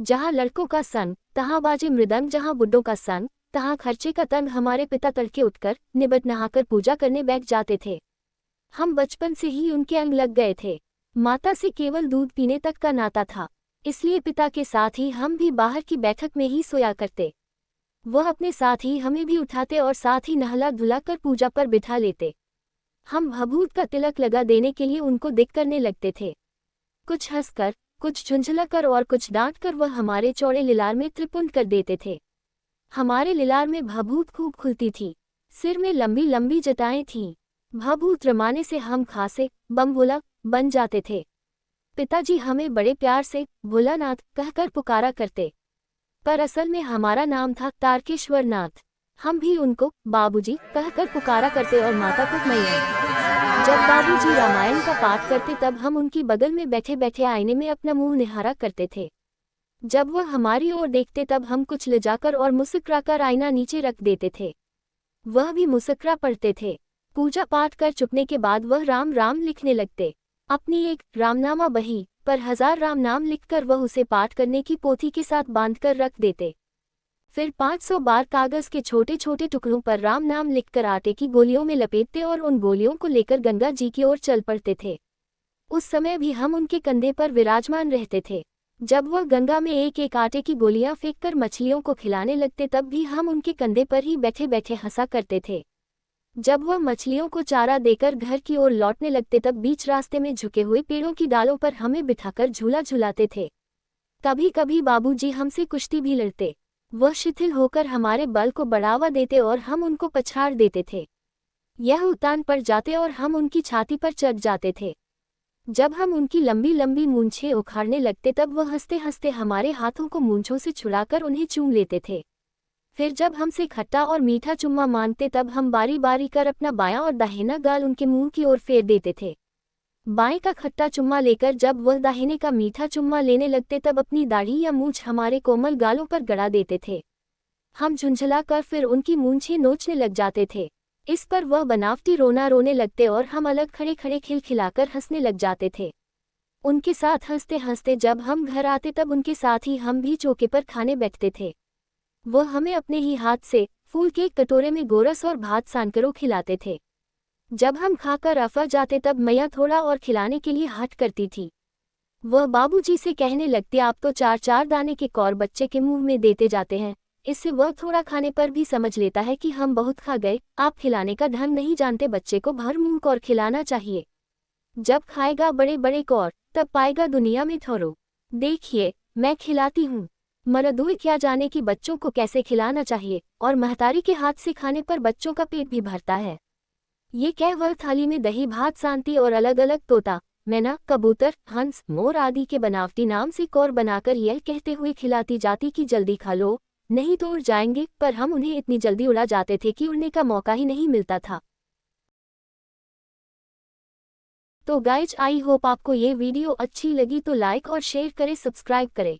जहाँ लड़कों का संग तहाँ बाजे मृदंग, जहाँ बुड्ढों का संग तहाँ खर्चे का तंग। हमारे पिता तड़के उठकर निबट नहाकर पूजा करने बैठ जाते थे। हम बचपन से ही उनके अंग लग गए थे। माता से केवल दूध पीने तक का नाता था, इसलिए पिता के साथ ही हम भी बाहर की बैठक में ही सोया करते। वह अपने साथ ही हमें भी उठाते और साथ ही नहला धुला कर पूजा पर बिठा लेते। हम भभूत का तिलक लगा देने के लिए उनको दिक करने लगते थे। कुछ हंसकर, कुछ झुंझलाकर और कुछ डांट कर वह हमारे चौड़े लिलार में त्रिपुंड कर देते थे। हमारे लिलार में भभूत खूब खुलती थी, सिर में लंबी लंबी जटाएं थीं। भभूत रमाने से हम खासे बम भोला बन जाते थे। पिताजी हमें बड़े प्यार से भोलानाथ कहकर पुकारा करते, पर असल में हमारा नाम था तारकेश्वर नाथ। हम भी उनको बाबूजी कहकर पुकारा करते और माता को मैया। जब बाबूजी रामायण का पाठ करते तब हम उनकी बगल में बैठे बैठे आईने में अपना मुंह निहारा करते थे। जब वह हमारी ओर देखते तब हम कुछ लजाकर और मुस्कुराकर आईना नीचे रख देते थे। वह भी मुस्कुरा पड़ते थे। पूजा पाठ कर चुकने के बाद वह राम राम लिखने लगते। अपनी एक रामनामा बही पर 1000 राम नाम लिखकर वह उसे पाठ करने की पोथी के साथ बांधकर रख देते। फिर 500 बार कागज के छोटे छोटे टुकड़ों पर राम नाम लिखकर आटे की गोलियों में लपेटते और उन गोलियों को लेकर गंगा जी की ओर चल पड़ते थे। उस समय भी हम उनके कंधे पर विराजमान रहते थे। जब वह गंगा में एक एक आटे की गोलियां फेंककर मछलियों को खिलाने लगते तब भी हम उनके कंधे पर ही बैठे बैठे हंसा करते थे। जब वह मछलियों को चारा देकर घर की ओर लौटने लगते तब बीच रास्ते में झुके हुए पेड़ों की डालों पर हमें बिठाकर झूला झुलाते थे। कभी कभी बाबूजी हमसे कुश्ती भी लड़ते। वह शिथिल होकर हमारे बल को बढ़ावा देते और हम उनको पछाड़ देते थे। यह उतान पर जाते और हम उनकी छाती पर चढ़ जाते थे। जब हम उनकी लंबी लंबी मूंछें उखाड़ने लगते तब वह हंसते हंसते हमारे हाथों को मूंछों से छुड़ाकर उन्हें चूम लेते थे। फिर जब हमसे खट्टा और मीठा चुम्मा मांगते तब हम बारी बारी कर अपना बायां और दाहिना गाल उनके मुंह की ओर फेर देते थे। बाएं का खट्टा चुम्मा लेकर जब वह दाहिने का मीठा चुम्मा लेने लगते तब अपनी दाढ़ी या मूंछ हमारे कोमल गालों पर गड़ा देते थे। हम झुंझला कर फिर उनकी मूंछें नोचने लग जाते थे। इस पर वह बनावटी रोना रोने लगते और हम अलग खड़े खड़े खिलखिलाकर हंसने लग जाते थे। उनके साथ हंसते हंसते जब हम घर आते तब उनके साथ ही हम भी चौके पर खाने बैठते थे। वह हमें अपने ही हाथ से फूल के एक कटोरे में गोरस और भात सानकरो खिलाते थे। जब हम खाकर अफर जाते तब मैया थोड़ा और खिलाने के लिए हट करती थी। वह बाबूजी से कहने लगती, आप तो 4-4 दाने के कौर बच्चे के मुंह में देते जाते हैं। इससे वह थोड़ा खाने पर भी समझ लेता है कि हम बहुत खा गए। आप खिलाने का ढंग नहीं जानते, बच्चे को भर मुंह कौर खिलाना चाहिए। जब खाएगा बड़े बड़े कौर तब पाएगा दुनिया में ठौरो। देखिए मैं खिलाती हूँ। मरदुए क्या जाने कि बच्चों को कैसे खिलाना चाहिए, और महतारी के हाथ से खाने पर बच्चों का पेट भी भरता है। ये कह वह थाली में दही भात सांती और अलग अलग तोता, मैना, कबूतर, हंस, मोर आदि के बनावटी नाम से कौर बनाकर यह कहते हुए खिलाती जाती कि जल्दी खा लो, नहीं तो उड़ जाएंगे। पर हम उन्हें इतनी जल्दी उड़ा जाते थे कि उड़ने का मौका ही नहीं मिलता था। तो गाइज, आई होप आपको ये वीडियो अच्छी लगी तो लाइक और शेयर करें, सब्सक्राइब करें।